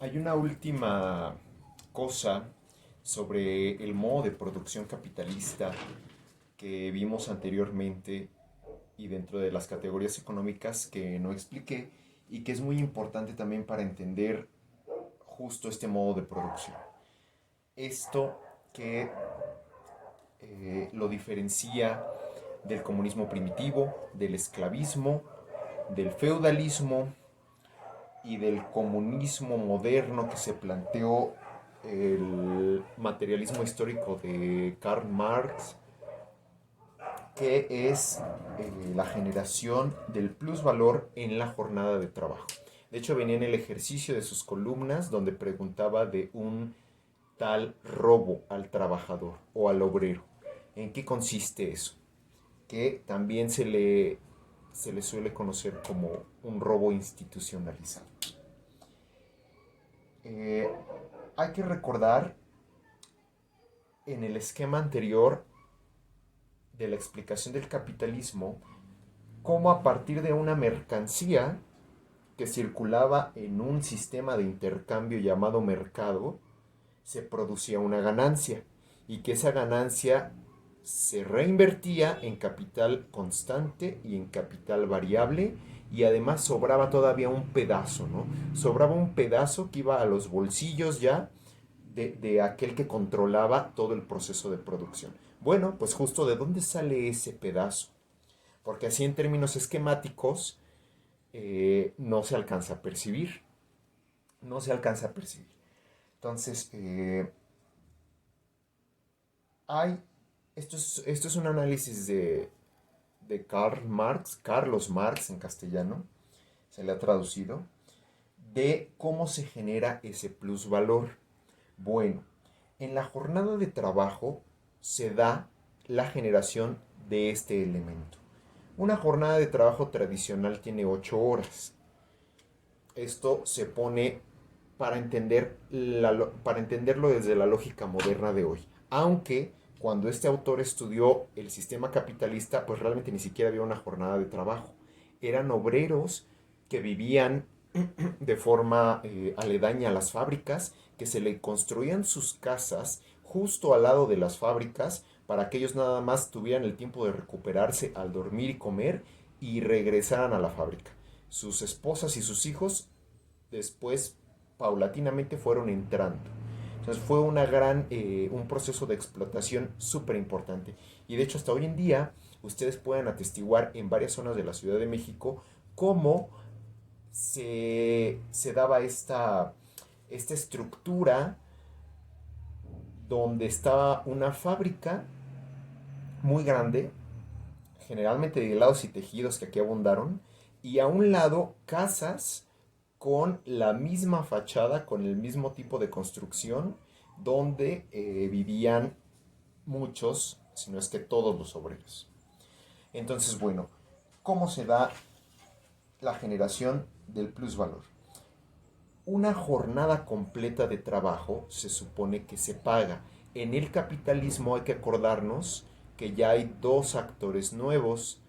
Hay una última cosa sobre el modo de producción capitalista que vimos anteriormente y dentro de las categorías económicas que no expliqué y que es muy importante también para entender justo este modo de producción. Esto que lo diferencia del comunismo primitivo, del esclavismo, del feudalismo y del comunismo moderno que se planteó el materialismo histórico de Karl Marx, que es la generación del plusvalor en la jornada de trabajo. De hecho, venía en el ejercicio de sus columnas donde preguntaba de un tal robo al trabajador o al obrero. ¿En qué consiste eso? Que también se le suele conocer como un robo institucionalizado. Eh, Hay que recordar en el esquema anterior de la explicación del capitalismo cómo a partir de una mercancía que circulaba en un sistema de intercambio llamado mercado, se producía una ganancia y que esa ganancia se reinvertía en capital constante y en capital variable y además sobraba todavía un pedazo, ¿no? Sobraba un pedazo que iba a los bolsillos ya de aquel que controlaba todo el proceso de producción. Bueno, pues justo de dónde sale ese pedazo, porque así en términos esquemáticos no se alcanza a percibir, no se alcanza a percibir. Entonces, hay, esto es un análisis de Karl Marx, Carlos Marx en castellano, se le ha traducido, de cómo se genera ese plusvalor. Bueno, en la jornada de trabajo se da la generación de este elemento. Una jornada de trabajo tradicional tiene 8 horas. Esto se pone para entenderlo desde la lógica moderna de hoy. Aunque cuando este autor estudió el sistema capitalista, pues realmente ni siquiera había una jornada de trabajo. Eran obreros que vivían de forma aledaña a las fábricas, que se le construían sus casas justo al lado de las fábricas para que ellos nada más tuvieran el tiempo de recuperarse al dormir y comer y regresaran a la fábrica. Sus esposas y sus hijos después paulatinamente fueron entrando. Entonces fue un proceso de explotación súper importante. Y de hecho hasta hoy en día ustedes pueden atestiguar en varias zonas de la Ciudad de México cómo se daba esta estructura donde estaba una fábrica muy grande, generalmente de helados y tejidos que aquí abundaron, y a un lado casas con la misma fachada, con el mismo tipo de construcción, donde vivían muchos, si no es que todos los obreros. Entonces, bueno, ¿cómo se da la generación del plusvalor? Una jornada completa de trabajo se supone que se paga. En el capitalismo hay que acordarnos que ya hay dos actores nuevos: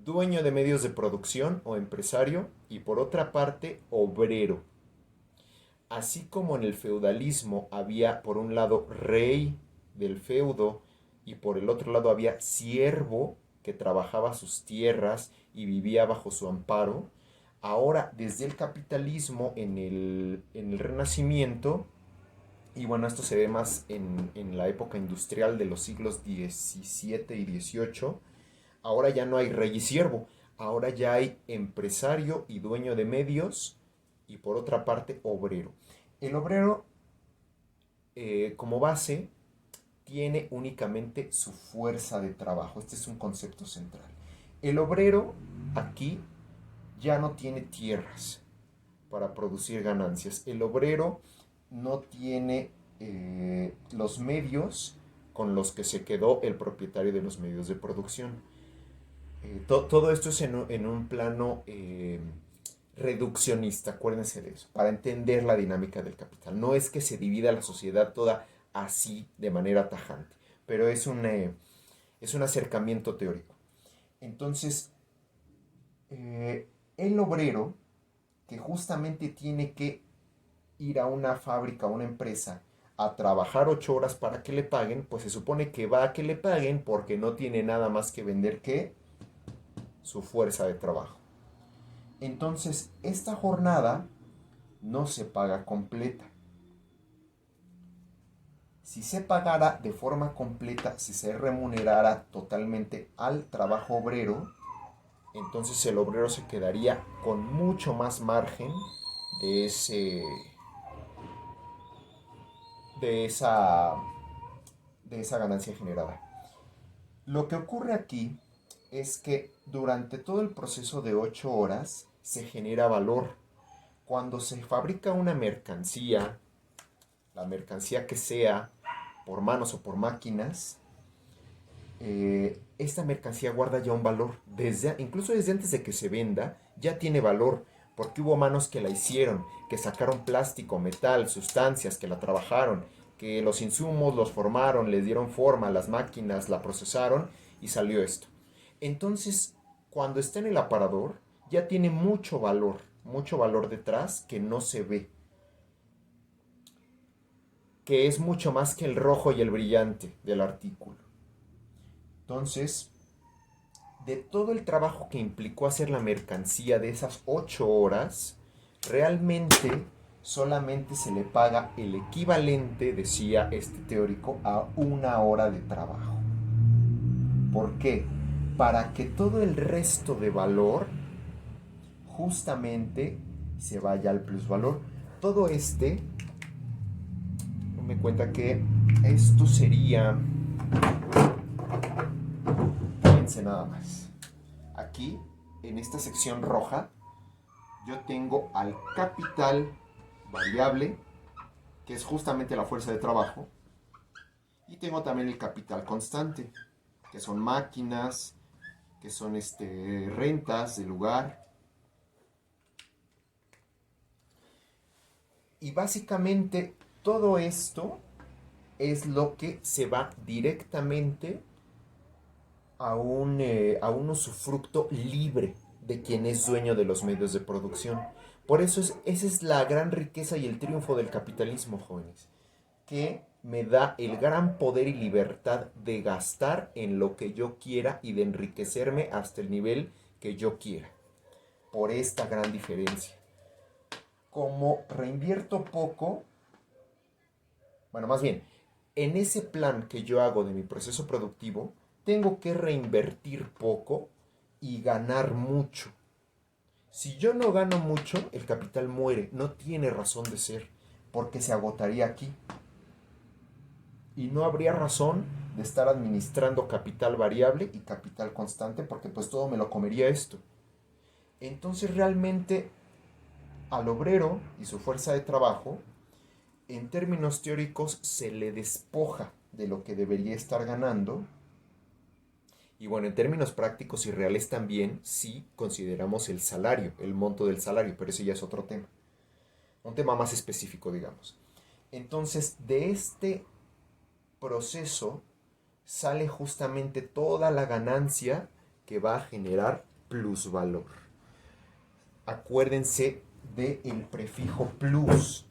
dueño de medios de producción o empresario y por otra parte obrero. Así como en el feudalismo había por un lado rey del feudo y por el otro lado había siervo que trabajaba sus tierras y vivía bajo su amparo, ahora desde el capitalismo en el Renacimiento, y bueno, esto se ve más en la época industrial de los siglos XVII y XVIII, ahora ya no hay rey y siervo, ahora ya hay empresario y dueño de medios y por otra parte obrero. El obrero como base tiene únicamente su fuerza de trabajo. Este es un concepto central. El obrero aquí ya no tiene tierras para producir ganancias. El obrero no tiene los medios con los que se quedó el propietario de los medios de producción. Todo esto es en un plano reduccionista, acuérdense de eso, para entender la dinámica del capital. No es que se divida la sociedad toda así de manera tajante, pero es un acercamiento teórico. Entonces, el obrero, que justamente tiene que ir a una fábrica, a una empresa, a trabajar 8 horas para que le paguen, pues se supone que va a que le paguen porque no tiene nada más que vender que su fuerza de trabajo. Entonces, esta jornada no se paga completa. Si se pagara de forma completa, si se remunerara totalmente al trabajo obrero, entonces el obrero se quedaría con mucho más margen de ese de esa ganancia generada. Lo que ocurre aquí es que durante todo el proceso de 8 horas se genera valor. Cuando se fabrica una mercancía, la mercancía que sea, por manos o por máquinas, esta mercancía guarda ya un valor. Incluso desde antes de que se venda, ya tiene valor. Porque hubo manos que la hicieron, que sacaron plástico, metal, sustancias, que la trabajaron, que los insumos los formaron, les dieron forma, las máquinas la procesaron y salió esto. Entonces, cuando está en el aparador, ya tiene mucho valor detrás que no se ve, que es mucho más que el rojo y el brillante del artículo. Entonces, de todo el trabajo que implicó hacer la mercancía de esas 8 horas, realmente solamente se le paga el equivalente, decía este teórico, a 1 hora de trabajo. ¿Por qué? Para que todo el resto de valor justamente se vaya al plusvalor. Todo me cuenta que esto sería, fíjense nada más, aquí en esta sección roja yo tengo al capital variable, que es justamente la fuerza de trabajo, y tengo también el capital constante, que son máquinas, que son rentas de lugar. Y básicamente todo esto es lo que se va directamente a un usufructo libre de quien es dueño de los medios de producción. Por eso esa es la gran riqueza y el triunfo del capitalismo, jóvenes, que me da el gran poder y libertad de gastar en lo que yo quiera y de enriquecerme hasta el nivel que yo quiera. Por esta gran diferencia. Como reinvierto poco, bueno, más bien, en ese plan que yo hago de mi proceso productivo, tengo que reinvertir poco y ganar mucho. Si yo no gano mucho, el capital muere, no tiene razón de ser, porque se agotaría aquí. Y no habría razón de estar administrando capital variable y capital constante, porque pues todo me lo comería esto. Entonces realmente al obrero y su fuerza de trabajo, en términos teóricos, se le despoja de lo que debería estar ganando. Y bueno, en términos prácticos y reales también, si consideramos el salario, el monto del salario, pero ese ya es otro tema. Un tema más específico, digamos. Entonces, de este proceso sale justamente toda la ganancia que va a generar plusvalor. Acuérdense del prefijo plus.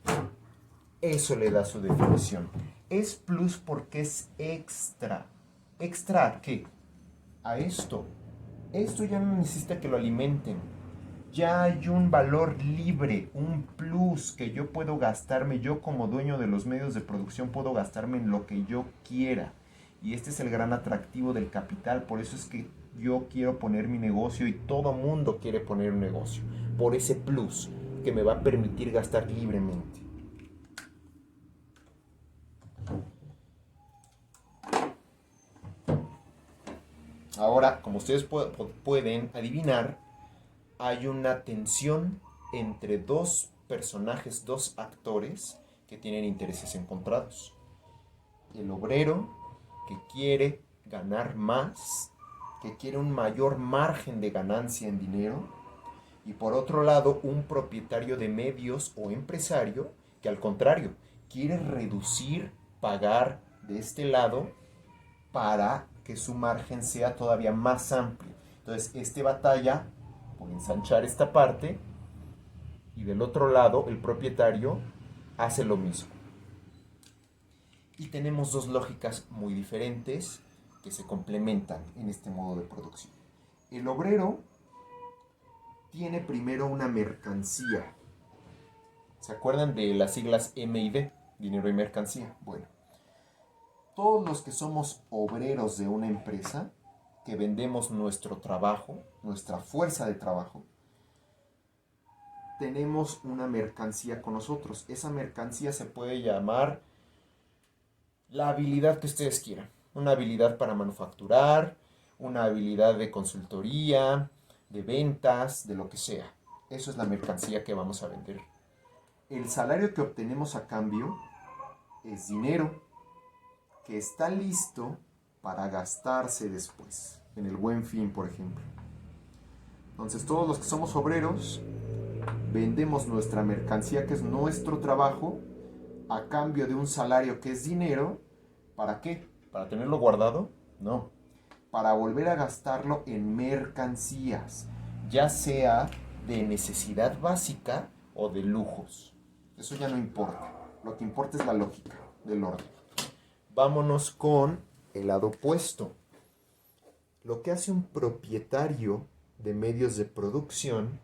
Eso le da su definición. Es plus porque es extra. ¿Extra a qué? A esto. Esto ya no necesita que lo alimenten. Ya hay un valor libre, un plus que yo puedo gastarme. Yo como dueño de los medios de producción puedo gastarme en lo que yo quiera. Y este es el gran atractivo del capital. Por eso es que yo quiero poner mi negocio y todo mundo quiere poner un negocio. Por ese plus que me va a permitir gastar libremente. Ahora, como ustedes pueden adivinar, hay una tensión entre dos personajes, dos actores que tienen intereses encontrados. El obrero que quiere ganar más, que quiere un mayor margen de ganancia en dinero, y por otro lado un propietario de medios o empresario que al contrario quiere reducir, pagar de este lado para que su margen sea todavía más amplio. Entonces batalla por ensanchar esta parte y del otro lado el propietario hace lo mismo. Y tenemos dos lógicas muy diferentes que se complementan en este modo de producción. El obrero tiene primero una mercancía. ¿Se acuerdan de las siglas M&D? Dinero y mercancía. Bueno, todos los que somos obreros de una empresa, que vendemos nuestro trabajo, nuestra fuerza de trabajo, tenemos una mercancía con nosotros. Esa mercancía se puede llamar la habilidad que ustedes quieran. Una habilidad para manufacturar, una habilidad de consultoría, de ventas, de lo que sea. Eso es la mercancía que vamos a vender. El salario que obtenemos a cambio es dinero que está listo para gastarse después, en el Buen Fin, por ejemplo. Entonces, todos los que somos obreros vendemos nuestra mercancía, que es nuestro trabajo, a cambio de un salario que es dinero. ¿Para qué? ¿Para tenerlo guardado? No. Para volver a gastarlo en mercancías, ya sea de necesidad básica o de lujos. Eso ya no importa. Lo que importa es la lógica del orden. Vámonos con el lado opuesto. Lo que hace un propietario de medios de producción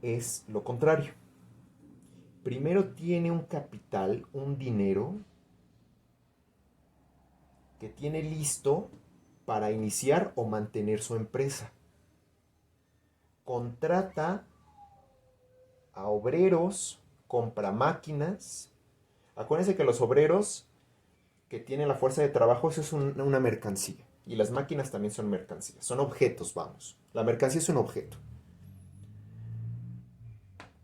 es lo contrario. Primero tiene un capital, un dinero, que tiene listo para iniciar o mantener su empresa. Contrata a obreros, compra máquinas. Acuérdense que los obreros que tienen la fuerza de trabajo, eso es una mercancía. Y las máquinas también son mercancías. Son objetos, vamos. La mercancía es un objeto.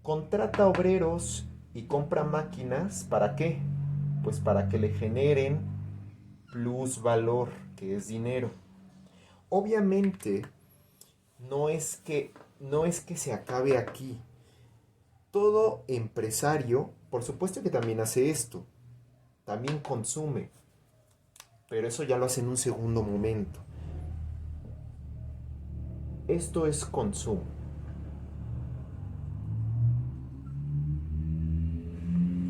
Contrata obreros y compra máquinas. ¿Para qué? Pues para que le generen plusvalor, que es dinero. Obviamente, no es que se acabe aquí. Todo empresario, por supuesto que también hace esto, también consume, pero eso ya lo hace en un segundo momento. Esto es consumo.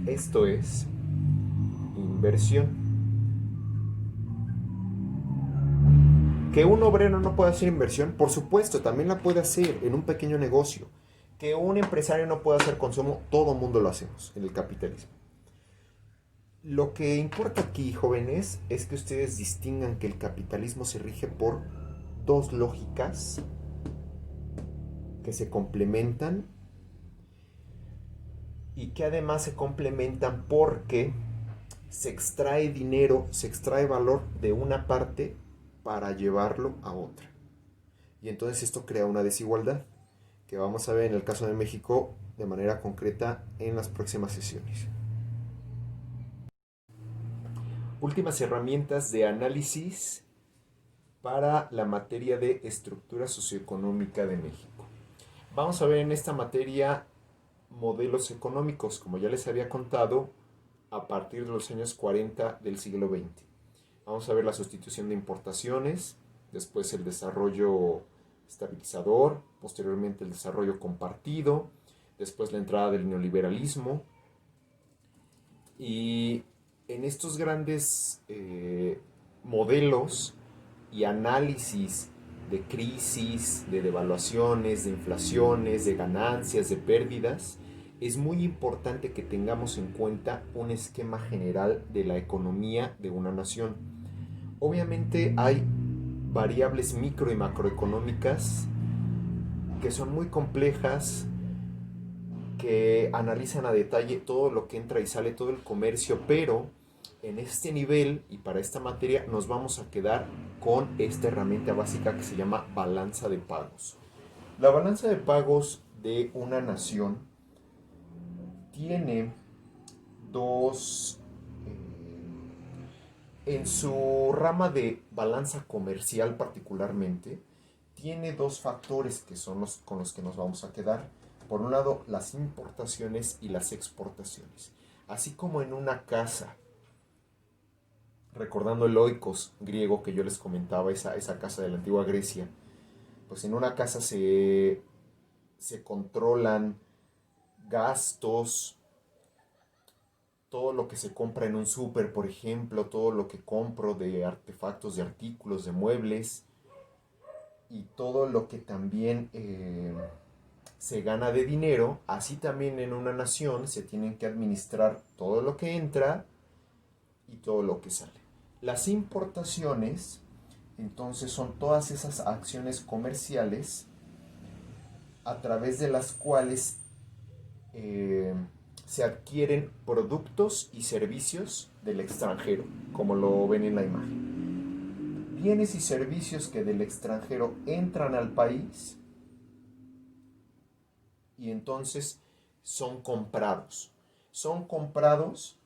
Esto es inversión. ¿Que un obrero no puede hacer inversión? Por supuesto, también la puede hacer en un pequeño negocio. Que un empresario no puede hacer consumo, todo el mundo lo hacemos en el capitalismo. Lo que importa aquí, jóvenes, es que ustedes distingan que el capitalismo se rige por dos lógicas que se complementan y que además se complementan porque se extrae dinero, se extrae valor de una parte para llevarlo a otra. Y entonces esto crea una desigualdad que vamos a ver en el caso de México de manera concreta en las próximas sesiones. Últimas herramientas de análisis para la materia de estructura socioeconómica de México. Vamos a ver en esta materia modelos económicos, como ya les había contado, a partir de los años 40 del siglo XX. Vamos a ver la sustitución de importaciones, después el desarrollo estabilizador, posteriormente el desarrollo compartido, después la entrada del neoliberalismo. Y en estos grandes modelos y análisis de crisis, de devaluaciones, de inflaciones, de ganancias, de pérdidas, es muy importante que tengamos en cuenta un esquema general de la economía de una nación. Obviamente hay variables micro y macroeconómicas que son muy complejas, que analizan a detalle todo lo que entra y sale, todo el comercio, pero en este nivel y para esta materia nos vamos a quedar con esta herramienta básica que se llama balanza de pagos. La balanza de pagos de una nación tiene dos, en su rama de balanza comercial particularmente, tiene dos factores que son los con los que nos vamos a quedar. Por un lado, las importaciones y las exportaciones. Así como en una casa, recordando el oikos griego que yo les comentaba, esa casa de la antigua Grecia, pues en una casa se controlan gastos, todo lo que se compra en un súper, por ejemplo, todo lo que compro de artefactos, de artículos, de muebles, y todo lo que también se gana de dinero, así también en una nación se tienen que administrar todo lo que entra y todo lo que sale. Las importaciones, entonces, son todas esas acciones comerciales a través de las cuales eh, se adquieren productos y servicios del extranjero, como lo ven en la imagen. Bienes y servicios que del extranjero entran al país y entonces son comprados. Son comprados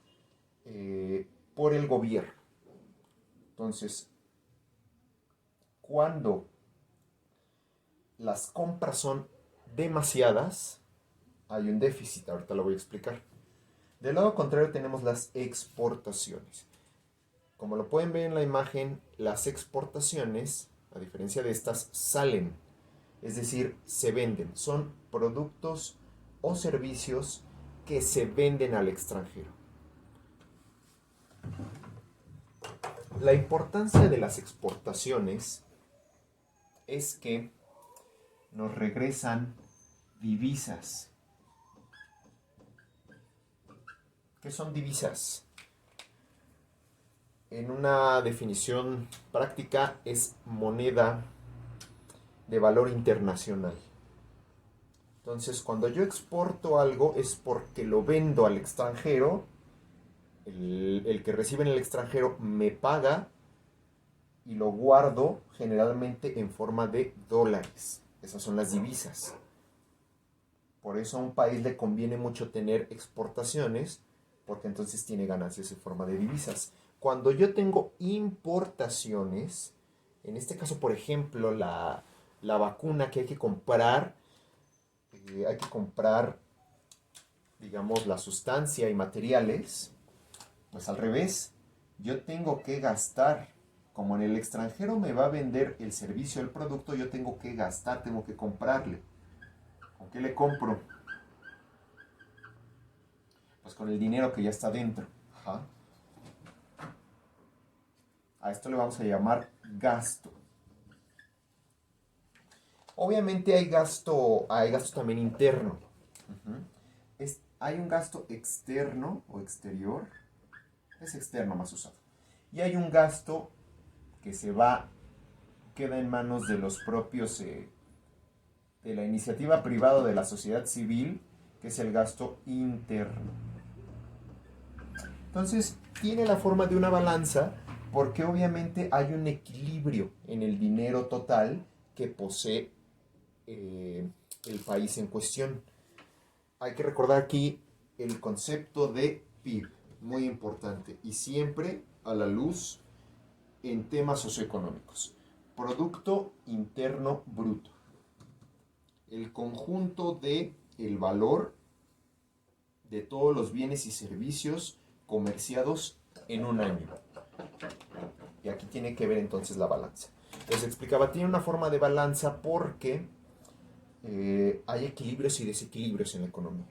por el gobierno. Entonces, cuando las compras son demasiadas, hay un déficit. Ahorita lo voy a explicar. Del lado contrario tenemos las exportaciones. Como lo pueden ver en la imagen, las exportaciones, a diferencia de estas, salen. Es decir, se venden. Son productos o servicios que se venden al extranjero. La importancia de las exportaciones es que nos regresan divisas. ¿Qué son divisas? En una definición práctica es moneda de valor internacional. Entonces, cuando yo exporto algo es porque lo vendo al extranjero, el que recibe en el extranjero me paga y lo guardo generalmente en forma de dólares. Esas son las divisas. Por eso a un país le conviene mucho tener exportaciones, porque entonces tiene ganancias en forma de divisas. Cuando yo tengo importaciones, en este caso, por ejemplo, la vacuna que hay que comprar, digamos, la sustancia y materiales, pues al revés, yo tengo que gastar. Como en el extranjero me va a vender el servicio, el producto, yo tengo que gastar, tengo que comprarle. ¿Con qué le compro? Pues con el dinero que ya está dentro. Ajá. A esto le vamos a llamar gasto. Obviamente hay gasto también interno. Uh-huh. Hay un gasto externo o exterior. Es externo más usado. Y hay un gasto que queda en manos de los propios, de la iniciativa privada, de la sociedad civil, que es el gasto interno. Entonces, tiene la forma de una balanza porque obviamente hay un equilibrio en el dinero total que posee el país en cuestión. Hay que recordar aquí el concepto de PIB, muy importante, y siempre a la luz en temas socioeconómicos. Producto Interno Bruto. El conjunto de el valor de todos los bienes y servicios comerciados en un año. Y aquí tiene que ver entonces la balanza. Les explicaba, tiene una forma de balanza porque hay equilibrios y desequilibrios en la economía.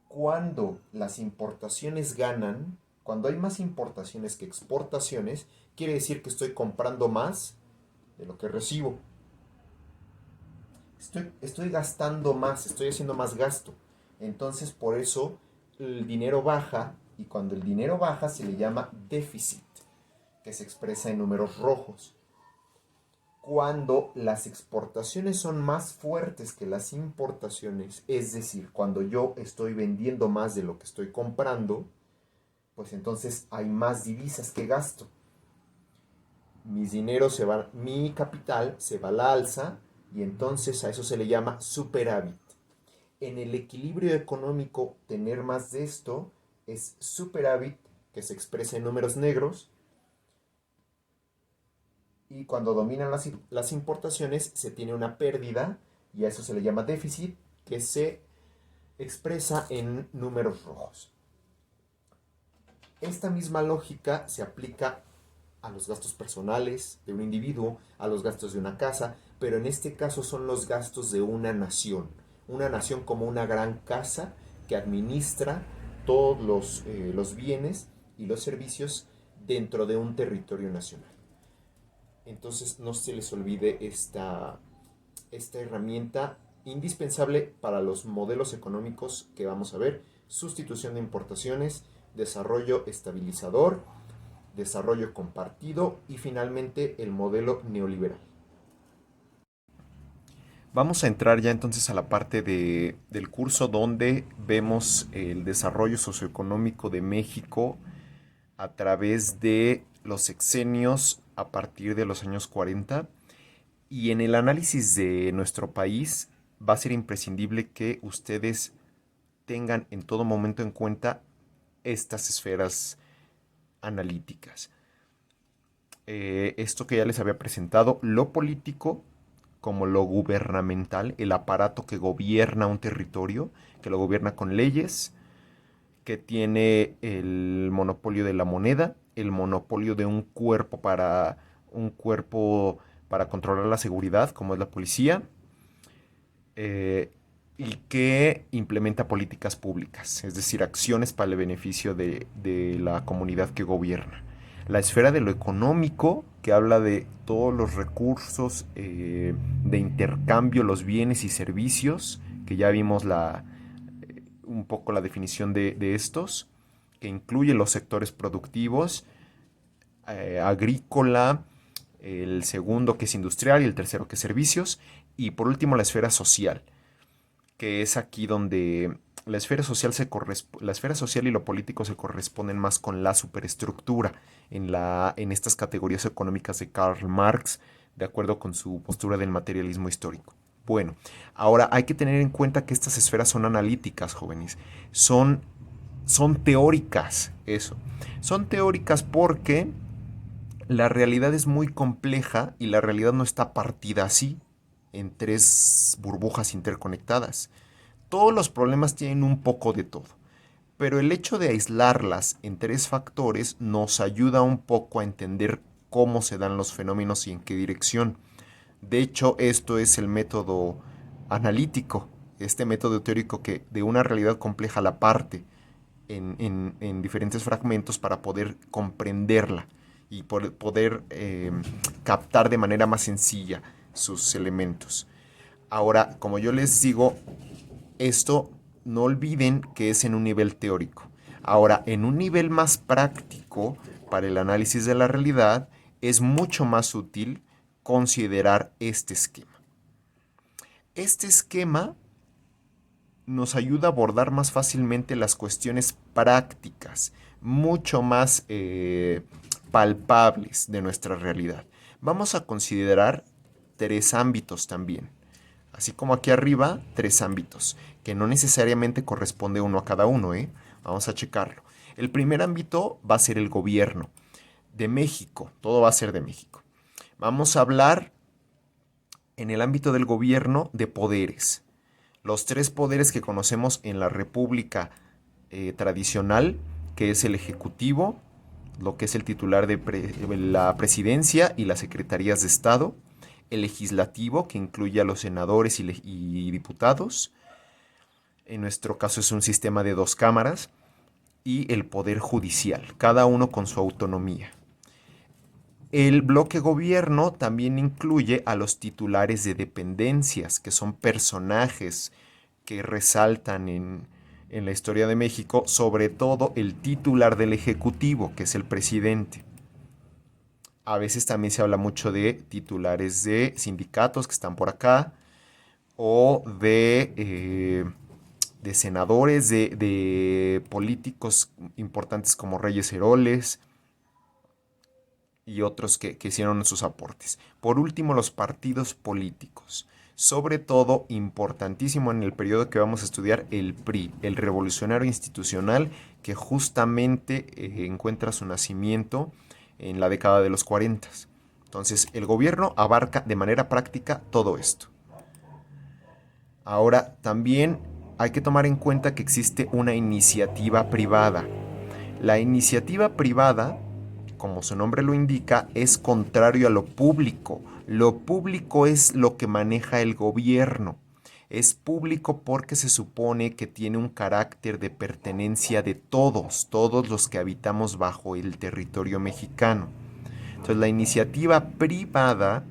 Cuando las importaciones ganan, cuando hay más importaciones que exportaciones, quiere decir que estoy comprando más de lo que recibo. Estoy gastando más, estoy haciendo más gasto. Entonces, por eso el dinero baja, y cuando el dinero baja se le llama déficit, que se expresa en números rojos. Cuando las exportaciones son más fuertes que las importaciones, es decir, cuando yo estoy vendiendo más de lo que estoy comprando, pues entonces hay más divisas que gasto. Mi capital se va a la alza y entonces a eso se le llama superávit. En el equilibrio económico, tener más de esto es superávit, que se expresa en números negros, y cuando dominan las importaciones se tiene una pérdida y a eso se le llama déficit, que se expresa en números rojos. Esta misma lógica se aplica a los gastos personales de un individuo, a los gastos de una casa, pero en este caso son los gastos de una nación como una gran casa que administra todos los bienes y los servicios dentro de un territorio nacional. Entonces no se les olvide esta herramienta indispensable para los modelos económicos que vamos a ver: sustitución de importaciones, desarrollo estabilizador, desarrollo compartido y finalmente el modelo neoliberal. Vamos a entrar ya entonces a la parte del curso donde vemos el desarrollo socioeconómico de México a través de los sexenios a partir de los años 40. Y en el análisis de nuestro país va a ser imprescindible que ustedes tengan en todo momento en cuenta estas esferas analíticas. Esto que ya les había presentado: lo político como lo gubernamental, el aparato que gobierna un territorio, que lo gobierna con leyes, que tiene el monopolio de la moneda, el monopolio de un cuerpo para controlar la seguridad, como es la policía, y que implementa políticas públicas, es decir, acciones para el beneficio de la comunidad que gobierna. La esfera de lo económico, que habla de todos los recursos de intercambio, los bienes y servicios, que ya vimos un poco la definición de estos, que incluye los sectores productivos, agrícola, el segundo que es industrial y el tercero que es servicios, y por último la esfera social, que es aquí donde la esfera social y lo político se corresponden más con la superestructura en estas categorías económicas de Karl Marx, de acuerdo con su postura del materialismo histórico. Bueno, ahora hay que tener en cuenta que estas esferas son analíticas, jóvenes. Son teóricas, eso. Son teóricas porque la realidad es muy compleja y la realidad no está partida así, en tres burbujas interconectadas. Todos los problemas tienen un poco de todo, pero el hecho de aislarlas en tres factores nos ayuda un poco a entender cómo se dan los fenómenos y en qué dirección. De hecho, esto es el método analítico, este método teórico que de una realidad compleja la parte en diferentes fragmentos para poder comprenderla y poder captar de manera más sencilla sus elementos. Ahora, como yo les digo, esto no olviden que es en un nivel teórico. Ahora, en un nivel más práctico, para el análisis de la realidad, es mucho más útil considerar este esquema. Este esquema nos ayuda a abordar más fácilmente las cuestiones prácticas, mucho más palpables de nuestra realidad. Vamos a considerar tres ámbitos también. Así como aquí arriba, tres ámbitos, que no necesariamente corresponde uno a cada uno, ¿eh? Vamos a checarlo. El primer ámbito va a ser el gobierno de México, todo va a ser de México. Vamos a hablar en el ámbito del gobierno de poderes. Los tres poderes que conocemos en la república tradicional, que es el ejecutivo, lo que es el titular de la presidencia y las secretarías de Estado, el legislativo, que incluye a los senadores y diputados, en nuestro caso es un sistema de 2 cámaras, y el poder judicial, cada uno con su autonomía. El bloque gobierno también incluye a los titulares de dependencias, que son personajes que resaltan en la historia de México, sobre todo el titular del Ejecutivo, que es el presidente. A veces también se habla mucho de titulares de sindicatos que están por acá, o de senadores, de políticos importantes como Reyes Heroles y otros que hicieron sus aportes. Por último, los partidos políticos. Sobre todo, importantísimo en el periodo que vamos a estudiar, el PRI, el Revolucionario Institucional, que justamente encuentra su nacimiento en la década de los 40. Entonces, el gobierno abarca de manera práctica todo esto. Ahora, también hay que tomar en cuenta que existe una iniciativa privada. La iniciativa privada, como su nombre lo indica, es contrario a lo público. Lo público es lo que maneja el gobierno. Es público porque se supone que tiene un carácter de pertenencia de todos los que habitamos bajo el territorio mexicano. Entonces la iniciativa privada,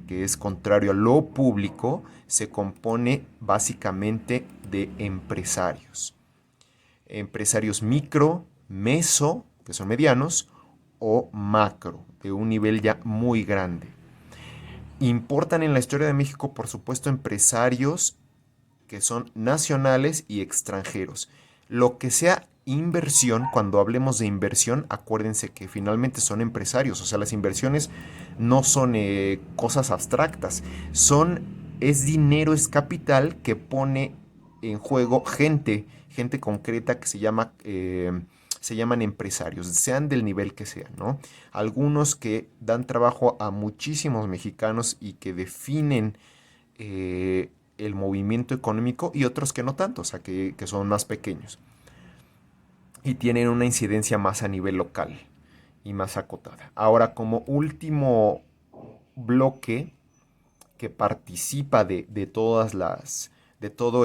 que es contrario a lo público, se compone básicamente de empresarios. Empresarios micro, meso, que son medianos, o macro, de un nivel ya muy grande. Importan en la historia de México, por supuesto, empresarios que son nacionales y extranjeros. Lo que sea inversión, cuando hablemos de inversión, acuérdense que finalmente son empresarios, o sea, las inversiones no son cosas abstractas, es dinero, es capital que pone en juego gente concreta que se llaman empresarios, sean del nivel que sean, ¿no? Algunos que dan trabajo a muchísimos mexicanos y que definen el movimiento económico, y otros que no tanto, o sea, que son más pequeños y tienen una incidencia más a nivel local y más acotada. Ahora, como último bloque que participa de todas de todo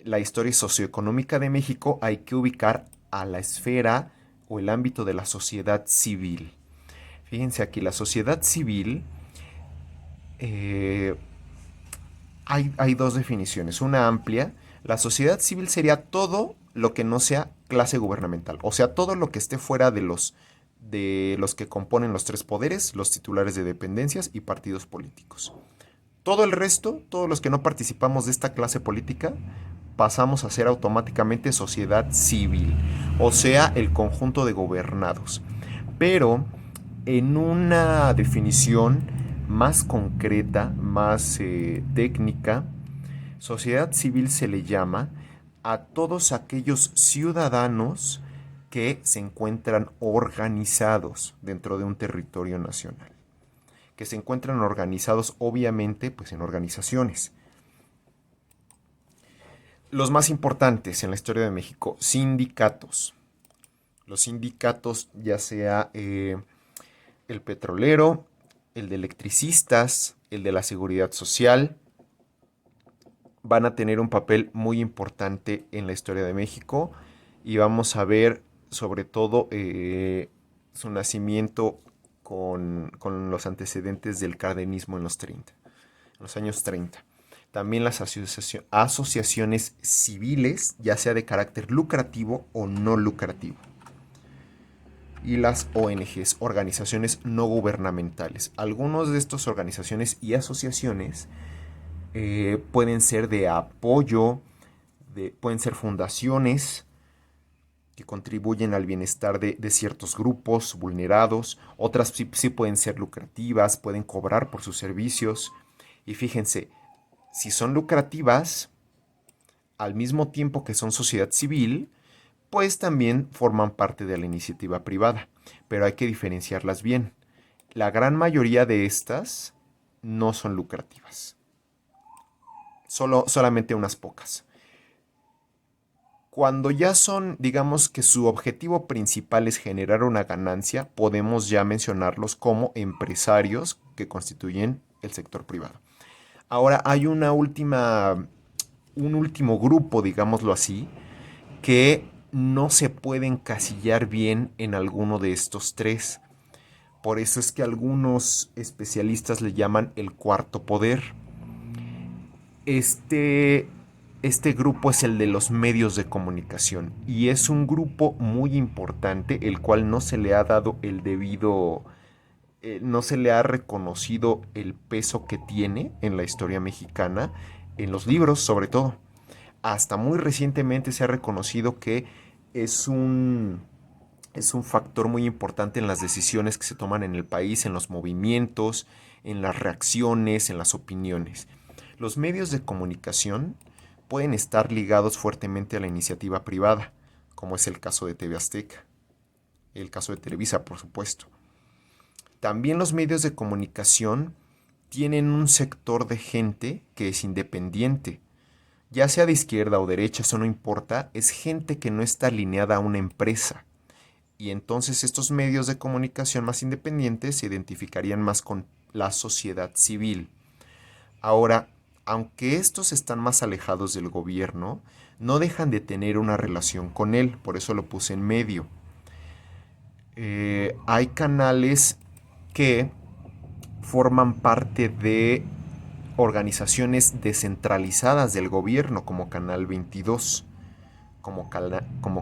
la historia socioeconómica de México, hay que ubicar a la esfera o el ámbito de la sociedad civil. Fíjense aquí, la sociedad civil, eh, hay dos definiciones. Una amplia, la sociedad civil sería todo lo que no sea clase gubernamental, o sea, todo lo que esté fuera de los que componen los tres poderes, los titulares de dependencias y partidos políticos. Todo el resto, todos los que no participamos de esta clase política, pasamos a ser automáticamente sociedad civil, o sea, el conjunto de gobernados. Pero en una definición más concreta, más técnica, sociedad civil se le llama a todos aquellos ciudadanos que se encuentran organizados dentro de un territorio nacional, que se encuentran organizados obviamente pues en organizaciones. Los más importantes en la historia de México, sindicatos. Los sindicatos, ya sea el petrolero, el de electricistas, el de la seguridad social, van a tener un papel muy importante en la historia de México, y vamos a ver sobre todo su nacimiento con los antecedentes del cardenismo en los años 30. También las asociaciones civiles, ya sea de carácter lucrativo o no lucrativo. Y las ONGs, organizaciones no gubernamentales. Algunas de estas organizaciones y asociaciones pueden ser de apoyo, pueden ser fundaciones que contribuyen al bienestar de ciertos grupos vulnerados. Otras sí pueden ser lucrativas, pueden cobrar por sus servicios. Y fíjense, si son lucrativas, al mismo tiempo que son sociedad civil, pues también forman parte de la iniciativa privada. Pero hay que diferenciarlas bien. La gran mayoría de estas no son lucrativas. Solamente unas pocas. Cuando ya son, digamos que su objetivo principal es generar una ganancia, podemos ya mencionarlos como empresarios que constituyen el sector privado. Ahora hay un último grupo, digámoslo así, que no se puede encasillar bien en alguno de estos tres. Por eso es que algunos especialistas le llaman el cuarto poder. Este grupo es el de los medios de comunicación, y es un grupo muy importante, el cual no se le ha dado el debido, no se le ha reconocido el peso que tiene en la historia mexicana, en los libros sobre todo. Hasta muy recientemente se ha reconocido que es es un factor muy importante en las decisiones que se toman en el país, en los movimientos, en las reacciones, en las opiniones. Los medios de comunicación pueden estar ligados fuertemente a la iniciativa privada, como es el caso de TV Azteca, el caso de Televisa, por supuesto. También los medios de comunicación tienen un sector de gente que es independiente, ya sea de izquierda o derecha, eso no importa, es gente que no está alineada a una empresa. Y entonces estos medios de comunicación más independientes se identificarían más con la sociedad civil. Ahora, aunque estos están más alejados del gobierno, no dejan de tener una relación con él, por eso lo puse en medio. Hay canales que forman parte de organizaciones descentralizadas del gobierno, como Canal 22, como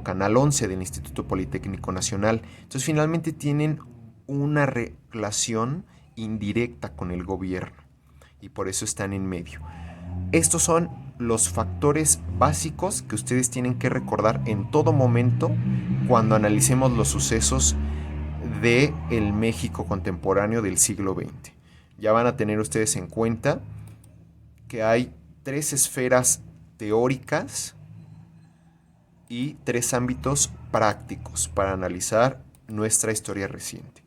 Canal 11 del Instituto Politécnico Nacional. Entonces finalmente tienen una relación indirecta con el gobierno y por eso están en medio. Estos son los factores básicos que ustedes tienen que recordar en todo momento cuando analicemos los sucesos de el México contemporáneo del siglo XX. Ya van a tener ustedes en cuenta que hay 3 esferas teóricas y 3 ámbitos prácticos para analizar nuestra historia reciente.